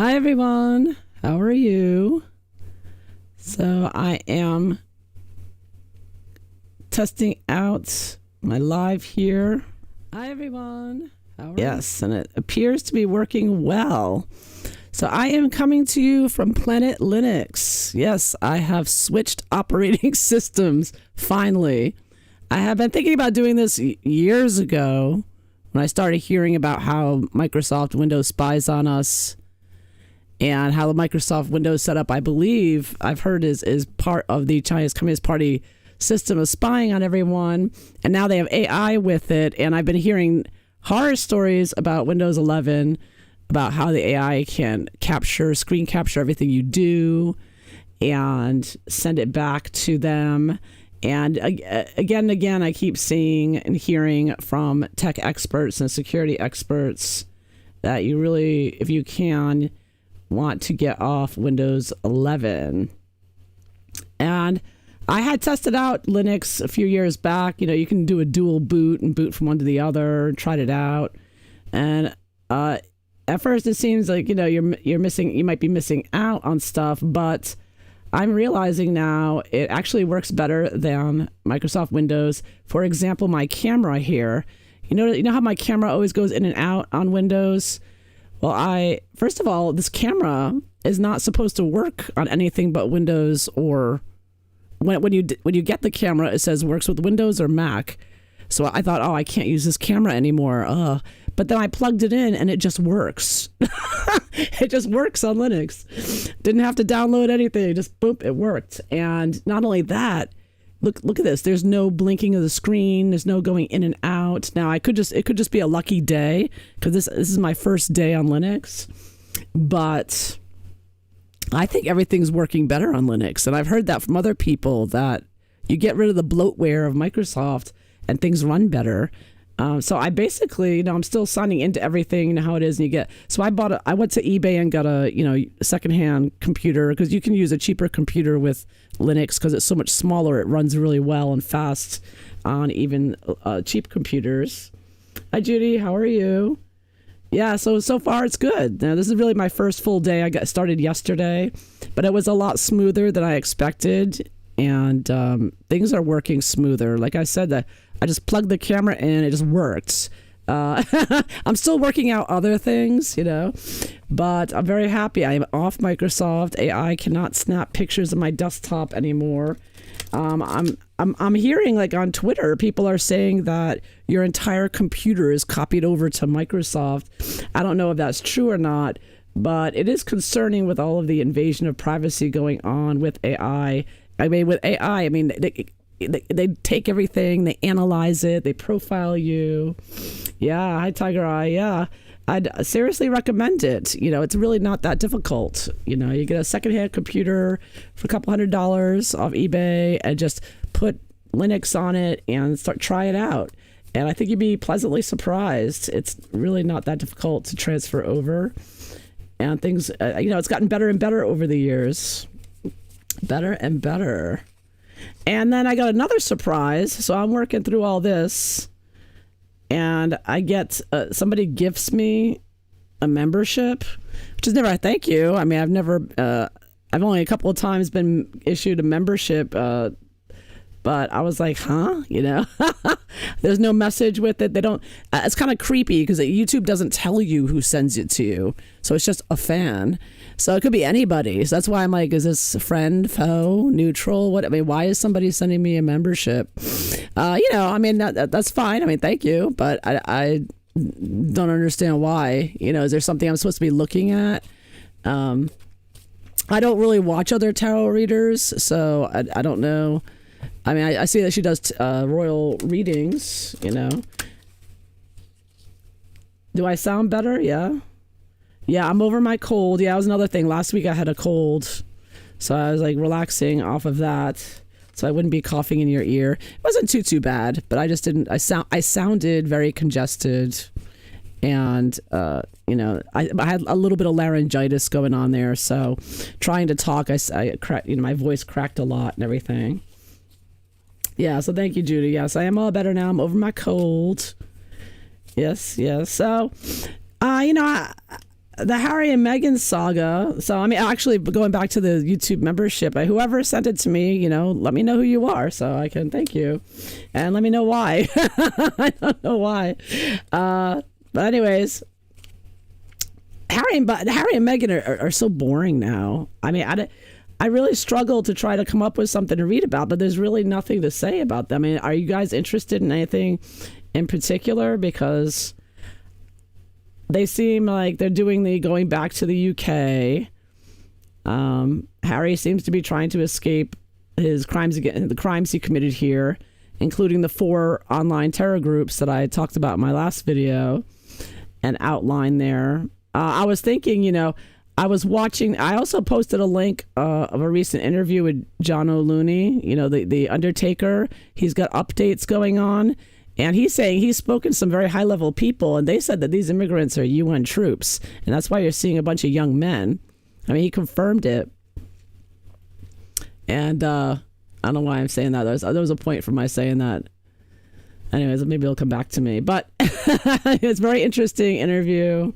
Hi, everyone. How are you? So I am testing out my live here. Hi, everyone. How are Yes, and it appears to be working well. So I am coming to you from Planet Linux. Yes, I have switched operating systems, finally. I have been thinking about doing this years ago when I started hearing about how Microsoft Windows spies on us. And how the Microsoft Windows setup, I believe, I've heard is part of the Chinese Communist Party system of spying on everyone. And now they have AI with it. And I've been hearing horror stories about Windows 11, about how the AI can screen capture everything you do and send it back to them. And again and again, I keep seeing and hearing from tech experts and security experts that you really, if you can, want to get off Windows 11. And I had tested out Linux a few years back. You know, you can do a dual boot and boot from one to the other. Tried it out, and at first it seems like you might be missing out on stuff, but I'm realizing now it actually works better than Microsoft Windows. For example, my camera here. You know how my camera always goes in and out on Windows. Well, first of all, this camera is not supposed to work on anything but Windows, or when you get the camera, it says works with Windows or Mac. So I thought, I can't use this camera anymore. But then I plugged it in and it just works. It just works on Linux. Didn't have to download anything. Just boop, it worked. And not only that, look at this. There's no blinking of the screen. There's no going in and out. Now it could just be a lucky day because this is my first day on Linux, but I think everything's working better on Linux. And I've heard that from other people that you get rid of the bloatware of Microsoft and things run better. So I basically, I'm still signing into everything, how it is. And so I went to eBay and got a secondhand computer because you can use a cheaper computer with Linux because it's so much smaller. It runs really well and fast on even cheap computers. Hi, Judy. How are you? Yeah, so far it's good. Now, this is really my first full day. I got started yesterday, but it was a lot smoother than I expected. And things are working smoother. Like I said, that I just plugged the camera in, it just worked. I'm still working out other things, but I'm very happy. I am off Microsoft. AI cannot snap pictures of my desktop anymore. I'm hearing, like, on Twitter, people are saying that your entire computer is copied over to Microsoft. I don't know if that's true or not, but it is concerning with all of the invasion of privacy going on with AI. With AI, they take everything, they analyze it, they profile you. Yeah, hi Tiger Eye. Yeah, I'd seriously recommend it. It's really not that difficult. You get a secondhand computer for a couple $100 off eBay and just put Linux on it and try it out. And I think you'd be pleasantly surprised. It's really not that difficult to transfer over. And things, it's gotten better and better over the years. Better and better. And then I got another surprise. So I'm working through all this and I get somebody gifts me a membership, which is never a thank you. I've only a couple of times been issued a membership, but I was like, there's no message with it. They don't, it's kind of creepy because YouTube doesn't tell you who sends it to you. So it's just a fan. So it could be anybody. So that's why I'm like, is this a friend, foe, neutral? Why is somebody sending me a membership? That's fine. Thank you. But I don't understand why. Is there something I'm supposed to be looking at? I don't really watch other tarot readers, so I don't know. I see that she does royal readings, Do I sound better? Yeah. Yeah, I'm over my cold. Yeah, that was another thing. Last week I had a cold, so I was like relaxing off of that, so I wouldn't be coughing in your ear. It wasn't too bad, but I just didn't. I sounded very congested, and I had a little bit of laryngitis going on there. So trying to talk, my voice cracked a lot and everything. Yeah, so thank you, Judy. Yes, I am all better now. I'm over my cold. Yes. So, the Harry and Meghan saga. So, I mean, actually, going back to the YouTube membership, whoever sent it to me, let me know who you are so I can thank you. And let me know why. I don't know why. But anyways, Harry and Meghan are so boring now. I mean, I really struggle to try to come up with something to read about, but there's really nothing to say about them. I mean, are you guys interested in anything in particular? Because they seem like they're going back to the UK. Harry seems to be trying to escape his the crimes he committed here, including the 4 online terror groups that I talked about in my last video and outlined there. I was thinking, I also posted a link of a recent interview with John O'Looney, the Undertaker. He's got updates going on. And he's saying he's spoken to some very high-level people, and they said that these immigrants are UN troops. And that's why you're seeing a bunch of young men. I mean, he confirmed it. And I don't know why I'm saying that. There was a point for my saying that. Anyways, maybe it'll come back to me. But it's a very interesting interview.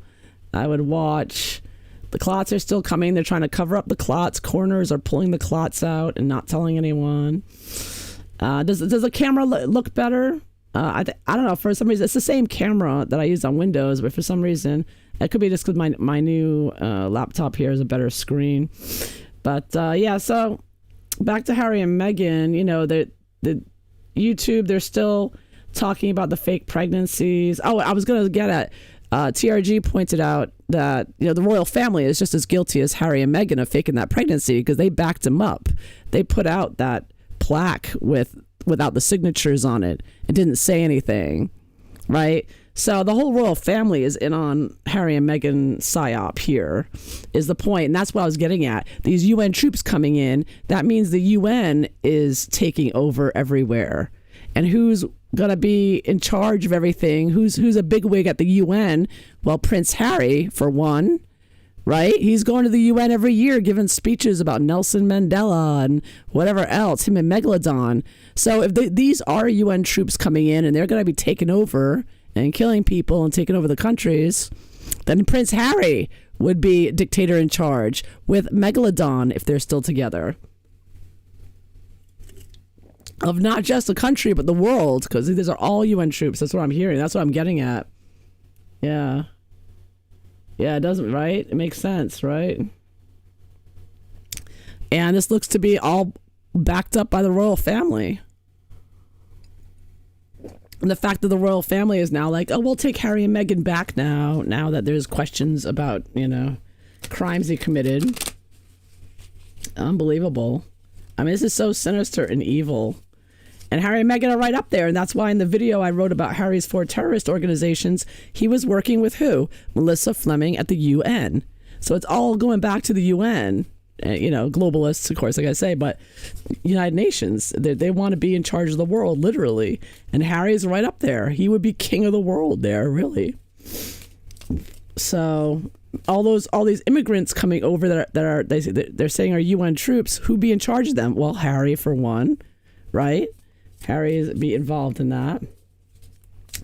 I would watch. The clots are still coming. They're trying to cover up the clots. Coroners are pulling the clots out and not telling anyone. Does the camera look better? I don't know. For some reason, it's the same camera that I used on Windows, but for some reason, it could be just because my new laptop here is a better screen. But yeah, so back to Harry and Meghan. The YouTube, they're still talking about the fake pregnancies. Oh, I was going to get at TRG pointed out that the royal family is just as guilty as Harry and Meghan of faking that pregnancy because they backed him up. They put out that plaque without the signatures on it. It didn't say anything, right? So the whole royal family is in on Harry and Meghan psyop here, is the point. And that's what I was getting at. These UN troops coming in, that means the UN is taking over everywhere. And who's going to be in charge of everything? Who's a bigwig at the UN? Well, Prince Harry, for one. Right? He's going to the UN every year giving speeches about Nelson Mandela and whatever else, him and Megalodon. So if these are UN troops coming in and they're going to be taking over and killing people and taking over the countries, then Prince Harry would be dictator in charge with Megalodon if they're still together. Of not just the country, but the world, because these are all UN troops. That's what I'm hearing. That's what I'm getting at. Yeah. Yeah, it doesn't, right? It makes sense, right? And this looks to be all backed up by the royal family. And the fact that the royal family is now like, oh, we'll take Harry and Meghan back now that there's questions about, crimes he committed. Unbelievable. I mean, this is so sinister and evil. And Harry and Meghan are right up there. And that's why in the video I wrote about Harry's 4 terrorist organizations, he was working with who? Melissa Fleming at the UN. So it's all going back to the UN. Globalists, of course, like I say, but United Nations, they want to be in charge of the world, literally. And Harry's right up there. He would be king of the world there, really. So all these immigrants coming over they're saying are UN troops, who'd be in charge of them? Well, Harry, for one, right? Harry be involved in that.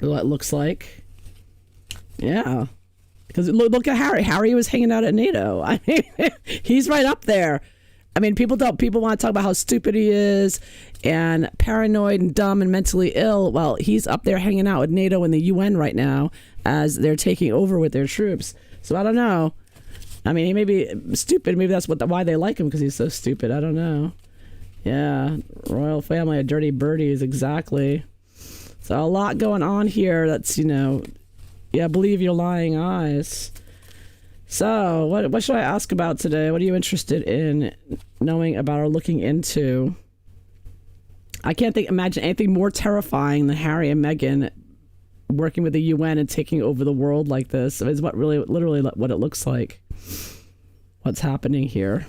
What it looks like. Yeah. Because look at Harry. Harry was hanging out at NATO. I mean, he's right up there. I mean, people want to talk about how stupid he is and paranoid and dumb and mentally ill. Well, he's up there hanging out with NATO and the UN right now as they're taking over with their troops. So I don't know. I mean, he may be stupid. Maybe that's why they like him, because he's so stupid. I don't know. Yeah, royal family of dirty birdies, exactly. So a lot going on here. That's believe your lying eyes. So what should I ask about today? What are you interested in knowing about or looking into? I can't imagine anything more terrifying than Harry and Meghan working with the UN and taking over the world like this. It's literally what it looks like. What's happening here?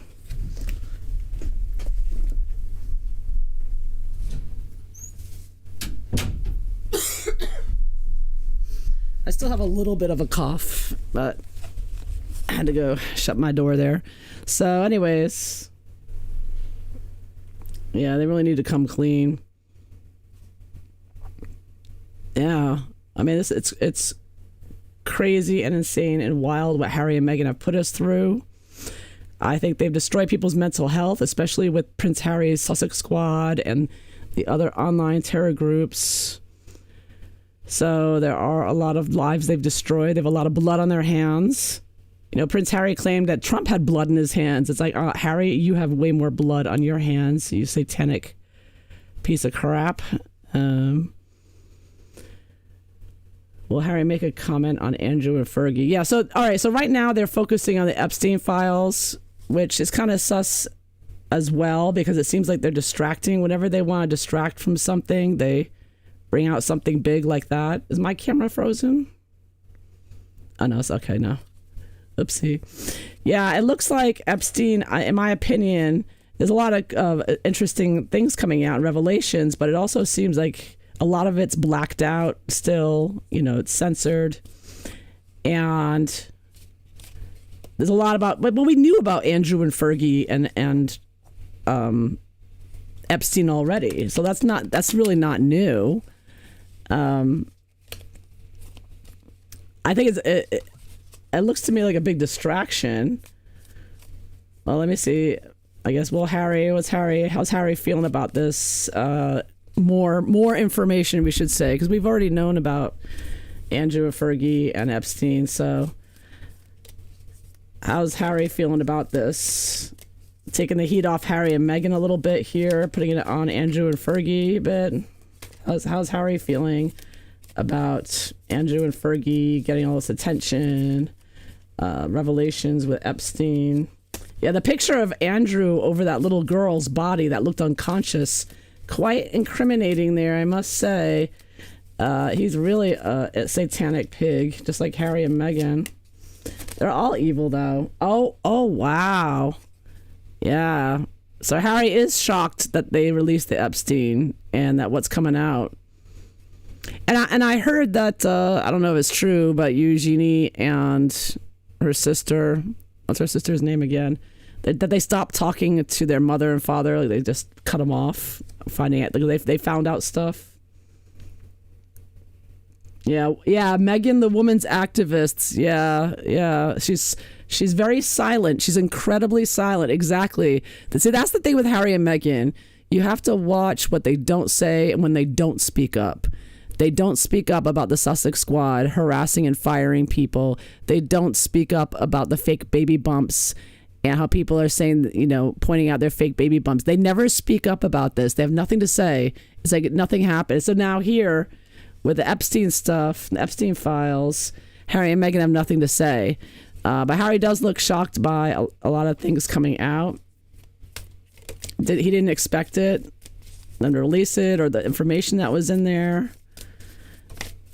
I still have a little bit of a cough, but I had to go shut my door there. So anyways, yeah, they really need to come clean. Yeah, I mean, it's crazy and insane and wild what Harry and Meghan have put us through. I think they've destroyed people's mental health, especially with Prince Harry's Sussex Squad and the other online terror groups. So there are a lot of lives they've destroyed. They have a lot of blood on their hands. You know, Prince Harry claimed that Trump had blood in his hands. It's like, Harry, you have way more blood on your hands, you satanic piece of crap. Will Harry make a comment on Andrew and Fergie? Yeah, so, all right, so right now they're focusing on the Epstein files, which is kind of sus as well, because it seems like they're distracting. Whenever they want to distract from something, they bring out something big like that. Is my camera frozen? Oh, no, it's okay, no. Oopsie. Yeah, it looks like Epstein, in my opinion, there's a lot of interesting things coming out in Revelations, but it also seems like a lot of it's blacked out still. You know, it's censored. And there's a lot about, but we knew about Andrew and Fergie and Epstein already. So that's really not new. I think it looks to me like a big distraction. Well, let me see. I guess, how's Harry feeling about this? More information, we should say, because we've already known about Andrew and Fergie and Epstein. So how's Harry feeling about this? Taking the heat off Harry and Meghan a little bit here, putting it on Andrew and Fergie a bit. How's Harry feeling about Andrew and Fergie getting all this attention? Revelations with Epstein. Yeah, the picture of Andrew over that little girl's body that looked unconscious, quite incriminating there, I must say. He's really a satanic pig, just like Harry and Meghan. They're all evil, though. Oh, wow. Yeah. So Harry is shocked that they released the Epstein and that what's coming out. And I heard that, I don't know if it's true, but Eugenie and her sister, what's her sister's name again? That they stopped talking to their mother and father. Like they just cut them off, finding it. Like they found out stuff. Yeah. Meghan, the woman's activist. Yeah. She's very silent. She's incredibly silent. Exactly. See, that's the thing with Harry and Meghan. You have to watch what they don't say and when they don't speak up. They don't speak up about the Sussex Squad harassing and firing people. They don't speak up about the fake baby bumps and how people are saying, pointing out their fake baby bumps. They never speak up about this. They have nothing to say. It's like nothing happened. So now here, with the Epstein stuff, the Epstein files, Harry and Meghan have nothing to say. But Harry does look shocked by a lot of things coming out. He didn't expect it, them to release it, or the information that was in there.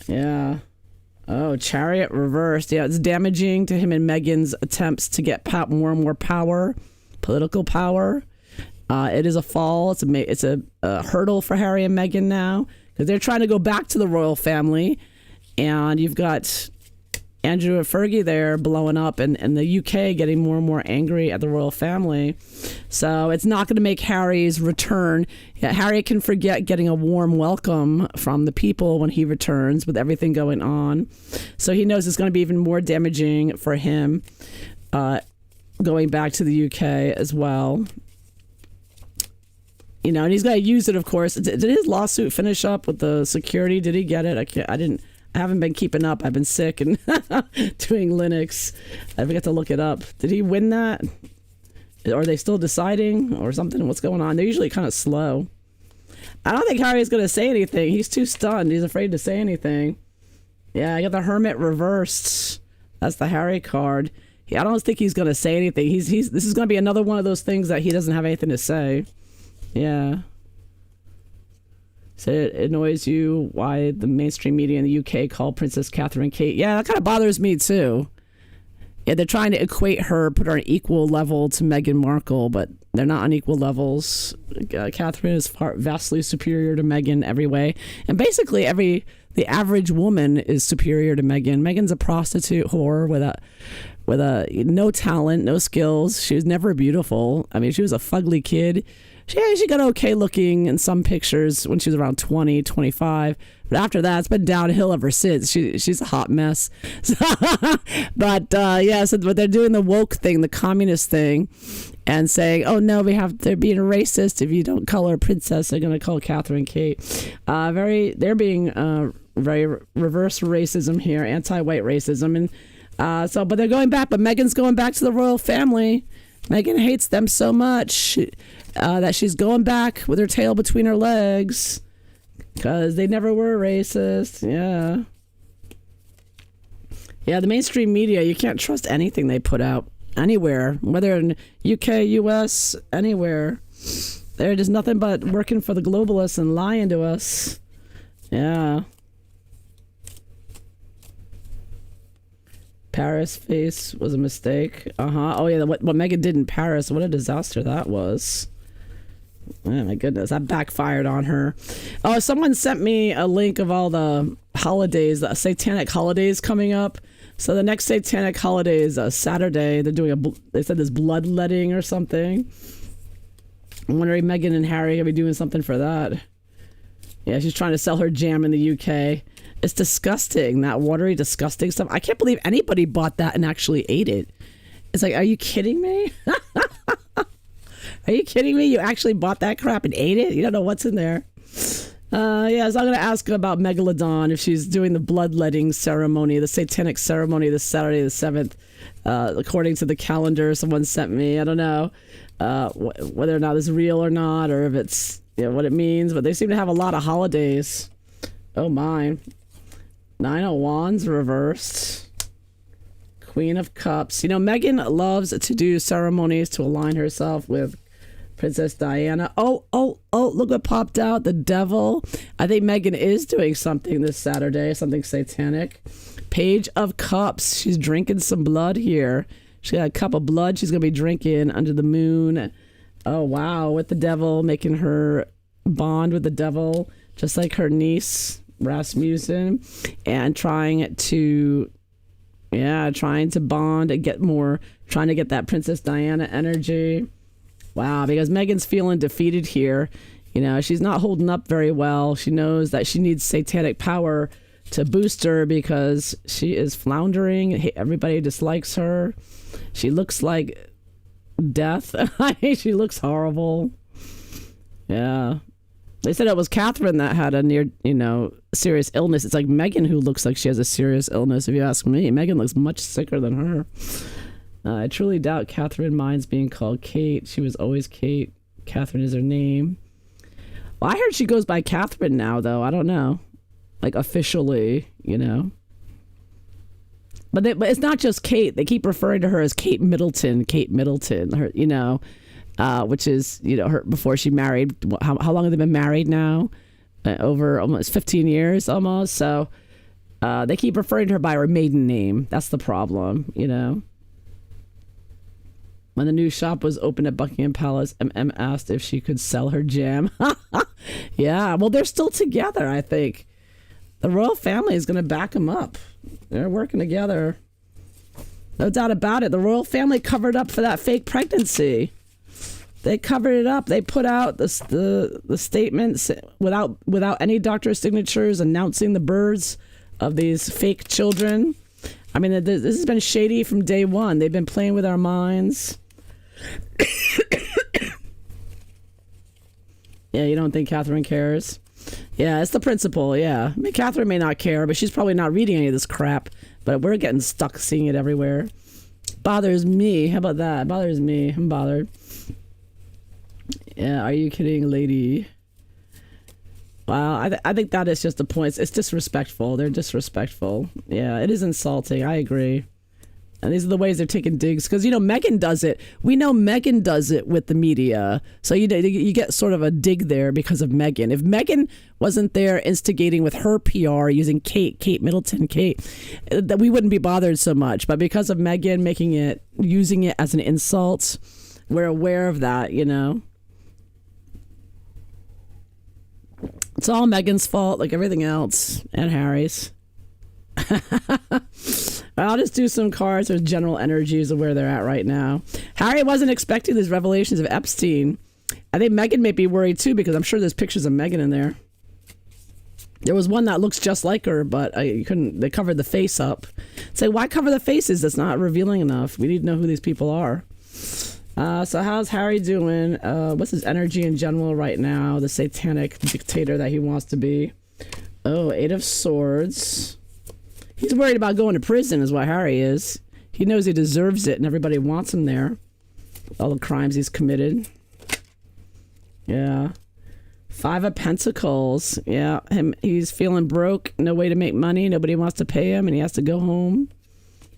Yeah. Oh, Chariot reversed. Yeah, it's damaging to him and Meghan's attempts to get more and more power, political power. It is a fall. It's a hurdle for Harry and Meghan now because they're trying to go back to the royal family, and you've got Andrew and Fergie there blowing up, and the UK getting more and more angry at the royal family. So it's not going to make Harry's return. Yeah, Harry can forget getting a warm welcome from the people when he returns with everything going on. So he knows it's going to be even more damaging for him going back to the UK as well. And he's going to use it, of course. Did his lawsuit finish up with the security? Did he get it? I haven't been keeping up. I've been sick and doing Linux. I forget to look it up. Did he win that? Are they still deciding or something? What's going on? They're usually kind of slow. I don't think Harry's going to say anything. He's too stunned. He's afraid to say anything. Yeah, I got the Hermit reversed. That's the Harry card. I don't think he's going to say anything. This is going to be another one of those things that he doesn't have anything to say. Yeah. So it annoys you why the mainstream media in the UK call Princess Catherine Kate. Yeah, that kind of bothers me too. Yeah, they're trying to equate her, put her on equal level to Meghan Markle, but they're not on equal levels. Catherine is vastly superior to Meghan every way. And basically the average woman is superior to Meghan. Meghan's a prostitute whore with no talent, no skills. She was never beautiful. I mean, she was a fugly kid. She got okay looking in some pictures when she was around 20, 25. But after that, it's been downhill ever since. She's a hot mess. But but they're doing the woke thing, the communist thing, and saying, oh no, they're being racist. If you don't call her a princess, they're going to call Catherine Kate. They're being very reverse racism here, anti-white racism. And but they're going back, but Meghan's going back to the royal family. Meghan hates them so much that she's going back with her tail between her legs because they never were racist. Yeah. Yeah, the mainstream media, you can't trust anything they put out anywhere, whether in UK, US, anywhere. They're just nothing but working for the globalists and lying to us. Yeah. Paris face was a mistake. Oh yeah, what Meghan did in Paris, what a disaster that was. Oh my goodness, that backfired on her. Oh, someone sent me a link of all the holidays, the satanic holidays coming up. So the next satanic holiday is Saturday. They're doing they said there's bloodletting or something. I'm wondering Meghan and Harry will be doing something for that. Yeah, she's trying to sell her jam in the UK. It's disgusting, that watery, disgusting stuff. I can't believe anybody bought that and actually ate it. It's like, are you kidding me? Are you kidding me? You actually bought that crap and ate it? You don't know what's in there. So I'm going to ask about Megalodon, if she's doing the bloodletting ceremony, the satanic ceremony this Saturday the 7th, according to the calendar someone sent me. I don't know whether or not it's real or not, or if it's what it means, but they seem to have a lot of holidays. Oh my. 9 of Wands reversed. Queen of Cups. Meghan loves to do ceremonies to align herself with Princess Diana. Oh, look what popped out. The devil. I think Meghan is doing something this Saturday, something satanic. Page of Cups. She's drinking some blood here. She got a cup of blood she's going to be drinking under the moon. Oh, wow. With the devil, making her bond with the devil, just like her niece, Rasmussen, and trying to bond and get more, trying to get that Princess Diana energy. Wow, because Meghan's feeling defeated here. She's not holding up very well. She knows that she needs satanic power to boost her because she is floundering. Everybody dislikes her. She looks like death. She looks horrible. Yeah. They said it was Catherine that had a near, serious illness. It's like Meghan who looks like she has a serious illness, if you ask me. Meghan looks much sicker than her. I truly doubt Catherine minds being called Kate. She was always Kate. Catherine is her name. Well, I heard she goes by Catherine now, though. I don't know. Like, officially, But it's not just Kate. They keep referring to her as Kate Middleton. Her, which is, her before she married. How long have they been married now? Over almost 15 years almost. So they keep referring to her by her maiden name. That's the problem, When the new shop was opened at Buckingham Palace, M asked if she could sell her jam. Yeah, well, they're still together, I think. The royal family is going to back them up. They're working together. No doubt about it. The royal family covered up for that fake pregnancy. They covered it up. They put out the statements without any doctor's signatures announcing the births of these fake children. I mean, this has been shady from day one. They've been playing with our minds. Yeah, you don't think Catherine cares? Yeah, it's the principle, yeah. I mean, Catherine may not care, but she's probably not reading any of this crap. But we're getting stuck seeing it everywhere. Bothers me. How about that? Bothers me. I'm bothered. Yeah, are you kidding, lady? Wow, I think that is just the point. It's disrespectful. They're disrespectful. Yeah, it is insulting. I agree. And these are the ways they're taking digs. Because, Meghan does it. We know Meghan does it with the media. So you get sort of a dig there because of Meghan. If Meghan wasn't there instigating with her PR using Kate Middleton, that we wouldn't be bothered so much. But because of Meghan using it as an insult, we're aware of that, It's all Meghan's fault, like everything else, and Harry's. I'll just do some cards or general energies of where they're at right now. Harry wasn't expecting these revelations of Epstein I think Meghan may be worried too, because I'm sure there's pictures of Meghan in there. There was one that looks just like her, but you couldn't. They covered the face up. Say, why cover the faces? That's not revealing enough. We need to know who these people are. So how's Harry doing? What's his energy in general right now? The satanic dictator that he wants to be. Oh, 8 of Swords. He's worried about going to prison is what Harry is. He knows he deserves it and everybody wants him there. All the crimes he's committed. Yeah. 5 of Pentacles. Yeah, he's feeling broke. No way to make money. Nobody wants to pay him and he has to go home.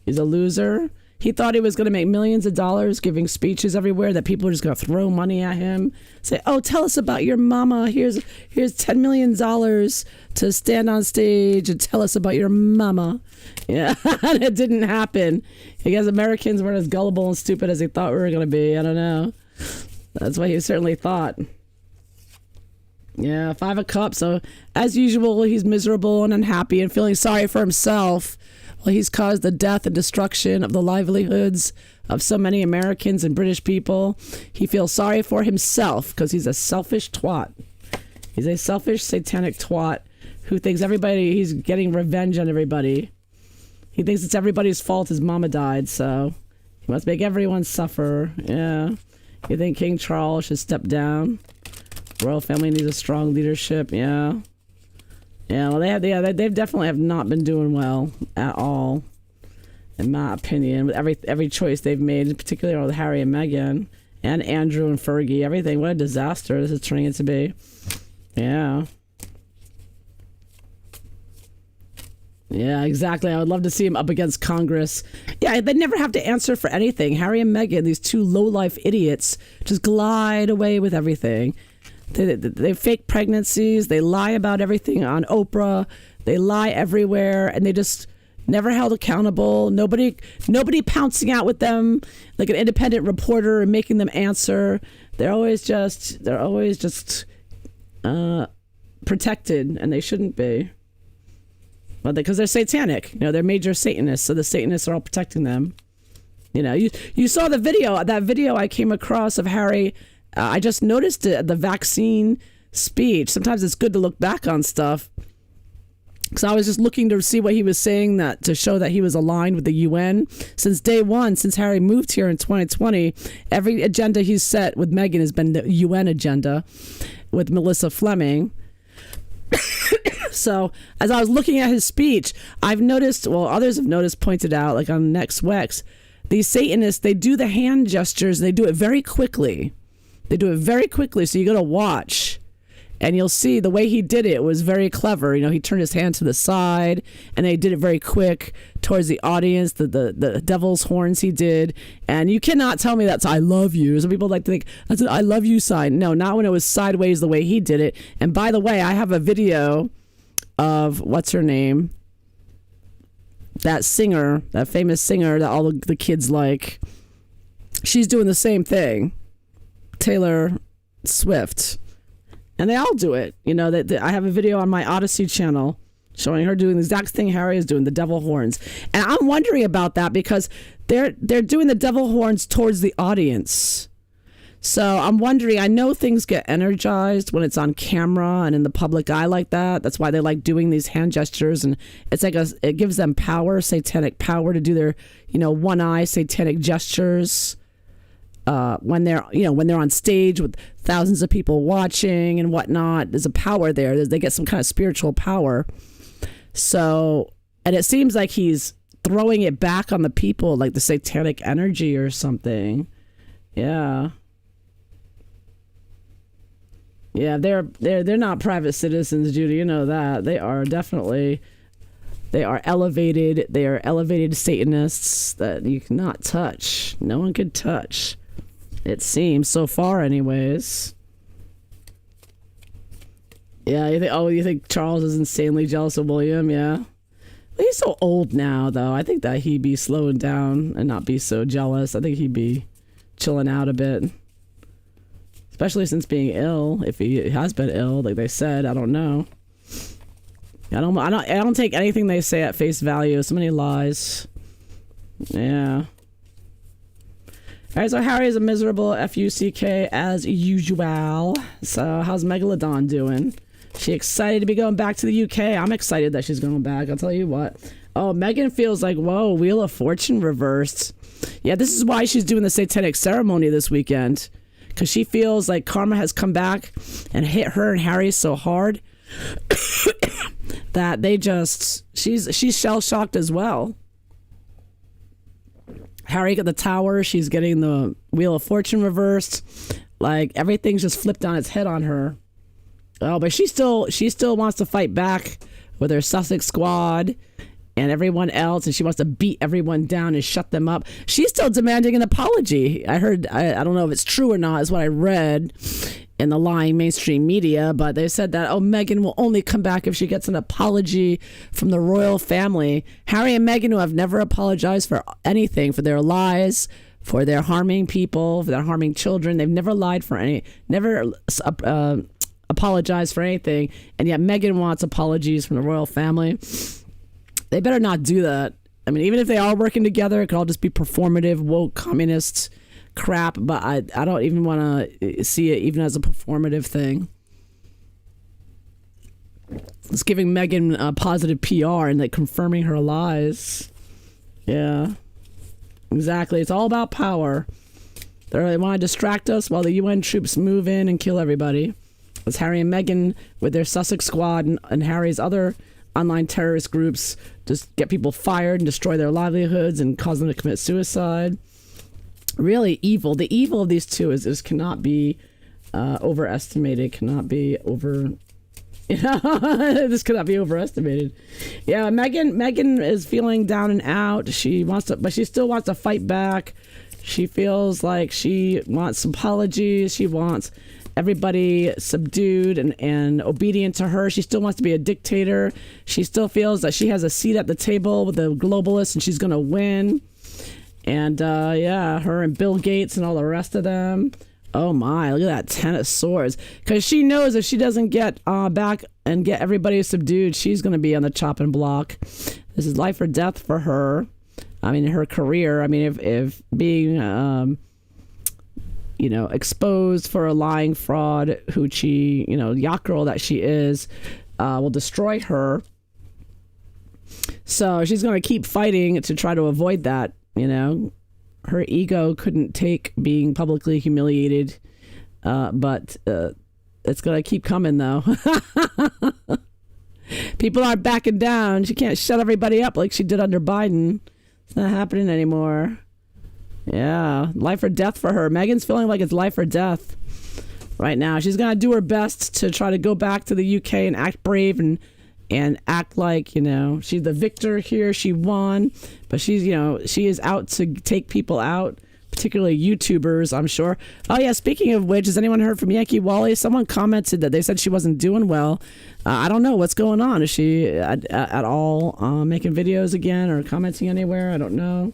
He's a loser. He thought he was going to make millions of dollars giving speeches everywhere, that people are just going to throw money at him. Say, oh, tell us about your mama. Here's $10 million to stand on stage and tell us about your mama. Yeah, it didn't happen. I guess Americans weren't as gullible and stupid as he thought we were going to be. I don't know. That's what he certainly thought. Yeah, 5 of Cups. So as usual, he's miserable and unhappy and feeling sorry for himself. Well, he's caused the death and destruction of the livelihoods of so many Americans and British people. He feels sorry for himself because he's a selfish twat. He's a selfish, satanic twat who thinks he's getting revenge on everybody. He thinks it's everybody's fault his mama died, so he wants to make everyone suffer. Yeah. You think King Charles should step down? Royal family needs a strong leadership. Yeah. Yeah, well, they definitely have not been doing well at all, in my opinion. With every choice they've made, particularly with Harry and Meghan, and Andrew and Fergie, everything. What a disaster this is turning out to be. Yeah. Yeah, exactly. I would love to see him up against Congress. Yeah, they never have to answer for anything. Harry and Meghan, these two low-life idiots, just glide away with everything. They fake pregnancies. They lie about everything on Oprah. They lie everywhere, and they just never held accountable. Nobody pouncing out with them like an independent reporter and making them answer. They're always just protected, and they shouldn't be. Well, because they're satanic. They're major Satanists, so the Satanists are all protecting them. You saw that video I came across of Harry. I just noticed it, the vaccine speech. Sometimes it's good to look back on stuff. Because I was just looking to see what he was saying to show that he was aligned with the UN. Since day one, since Harry moved here in 2020, every agenda he's set with Meghan has been the UN agenda with Melissa Fleming. So as I was looking at his speech, I've noticed, others have noticed, pointed out, like on Next Wex, these Satanists, they do the hand gestures and they do it very quickly. They do it very quickly, so you got to watch, and you'll see the way he did it was very clever. He turned his hand to the side, and they did it very quick towards the audience. The devil's horns he did, and you cannot tell me that's "I love you." Some people like to think that's an "I love you" sign. No, not when it was sideways the way he did it. And by the way, I have a video of what's her name, that singer, that famous singer that all the kids like. She's doing the same thing. Taylor Swift, and they all do it. I have a video on my Odyssey channel showing her doing the exact thing Harry is doing, the devil horns. And I'm wondering about that because they're doing the devil horns towards the audience. So I'm wondering, I know things get energized when it's on camera and in the public eye like that. That's why they like doing these hand gestures, and it's like it gives them power, satanic power, to do their one eye satanic gestures. When they're on stage with thousands of people watching and whatnot, there's a power there. They get some kind of spiritual power. So, and it seems like he's throwing it back on the people, like the satanic energy or something. Yeah. Yeah, they're not private citizens, Judy. You know that. They are elevated. They are elevated Satanists that you cannot touch. No one could touch. It seems, so far anyways. Yeah, you think Charles is insanely jealous of William? Yeah. Well, he's so old now, though. I think that he'd be slowing down and not be so jealous. I think he'd be chilling out a bit. Especially since being ill, if he has been ill, like they said. I don't know. I don't take anything they say at face value. So many lies. Yeah. All right, so Harry is a miserable F-U-C-K as usual. So how's Megalodon doing? She excited to be going back to the UK? I'm excited that she's going back. I'll tell you what. Oh, Meghan feels like, whoa, Wheel of Fortune reversed. Yeah, this is why she's doing the satanic ceremony this weekend. Because she feels like karma has come back and hit her and Harry so hard that they just, she's shell-shocked as well. Harry got the tower. She's getting the Wheel of Fortune reversed. Like, everything's just flipped on its head on her. Oh, but she still wants to fight back with her Sussex squad and everyone else, and she wants to beat everyone down and shut them up. She's still demanding an apology. I heard, I don't know if it's true or not, is what I read in the lying mainstream media, but they said that, oh, Meghan will only come back if she gets an apology from the royal family. Harry and Meghan, who have never apologized for anything, for their lies, for their harming people, for their harming children. They've never lied for any, never apologized for anything, and yet Meghan wants apologies from the royal family. They better not do that. I mean, even if they are working together, it could all just be performative, woke, communist crap, but I don't even want to see it even as a performative thing. It's giving Meghan a positive PR and like confirming her lies. Yeah, exactly. It's all about power. They want to distract us while the UN troops move in and kill everybody. It's Harry and Meghan with their Sussex squad and Harry's other online terrorist groups just get people fired and destroy their livelihoods and cause them to commit suicide. Really evil. The evil of these two is cannot be overestimated. Cannot be over. This cannot be overestimated. Yeah, Meghan is feeling down and out. She wants to, but she still wants to fight back. She feels like she wants apologies. She wants everybody subdued and obedient to her. She still wants to be a dictator. She still feels that she has a seat at the table with the globalists and she's going to win. And yeah, her and Bill Gates and all the rest of them. Oh my, look at that 10 of swords. Because she knows if she doesn't get back and get everybody subdued, she's going to be on the chopping block. This is life or death for her. I mean, her career. I mean, if being, exposed for a lying fraud, hoochie, yacht girl that she is, will destroy her. So she's going to keep fighting to try to avoid that. Her ego couldn't take being publicly humiliated, but it's going to keep coming, though. People aren't backing down. She can't shut everybody up like she did under Biden. It's not happening anymore. Yeah, life or death for her. Meghan's feeling like it's life or death right now. She's going to do her best to try to go back to the UK and act brave and act like, she's the victor here. She won, but she is out to take people out, particularly YouTubers, I'm sure. Oh yeah, speaking of which, has anyone heard from Yankee Wally? Someone commented that they said she wasn't doing well. I don't know what's going on. Is she at all making videos again or commenting anywhere? I don't know.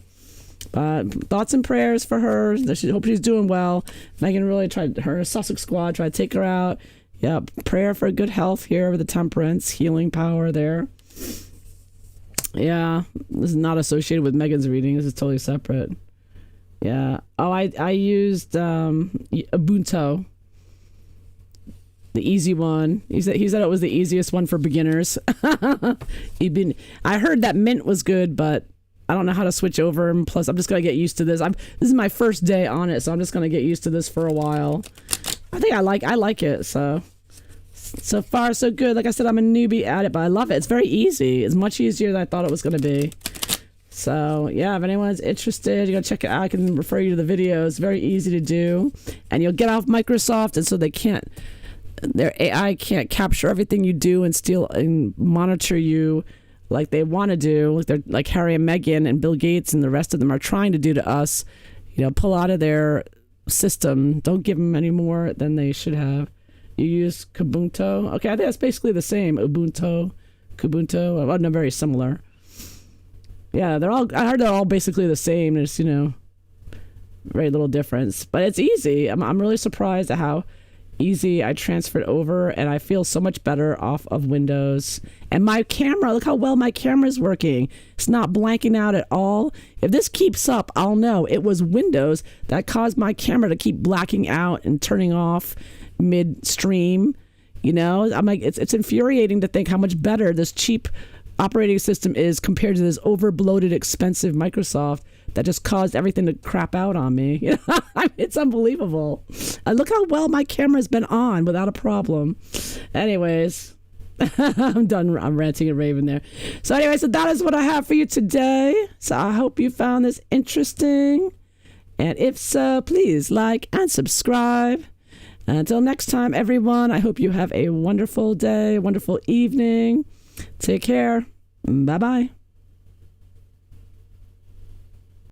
Thoughts and prayers for her. Hope she's doing well. Meghan really tried, her Sussex squad tried to take her out. Yeah, prayer for good health here with the temperance, healing power there. Yeah, this is not associated with Meghan's reading. This is totally separate. Yeah. Oh, I used Ubuntu, the easy one. He said it was the easiest one for beginners. I heard that Mint was good, but I don't know how to switch over. And plus, I'm just gonna get used to this. This is my first day on it, so I'm just gonna get used to this for a while. I think I like it. So far so good. Like I said, I'm a newbie at it, but I love it. It's very easy. It's much easier than I thought it was going to be. So yeah, if anyone's interested, you go check it out. I can refer you to the videos. Very easy to do, and you'll get off Microsoft, and so their AI can't capture everything you do and steal and monitor you like they want to do. Like Harry and Meghan and Bill Gates and the rest of them are trying to do to us. Pull out of their system. Don't give them any more than they should have. You use Kubuntu. Okay, I think that's basically the same. Ubuntu, Kubuntu. Well, no, very similar. Yeah, I heard they're all basically the same. There's very little difference, but it's easy. I'm really surprised at how easy. I transferred over and I feel so much better off of Windows. And my camera, look how well my camera is working. It's not blanking out at all. If this keeps up, I'll know it was Windows that caused my camera to keep blacking out and turning off midstream. You know, I'm like, it's infuriating to think how much better this cheap operating system is compared to this over bloated, expensive Microsoft that just caused everything to crap out on me. You know? It's unbelievable. Look how well my camera's been on without a problem. Anyways, I'm done. I'm ranting and raving there. So anyway, so that is what I have for you today. So I hope you found this interesting. And if so, please like and subscribe. Until next time, everyone, I hope you have a wonderful day, wonderful evening. Take care. Bye-bye.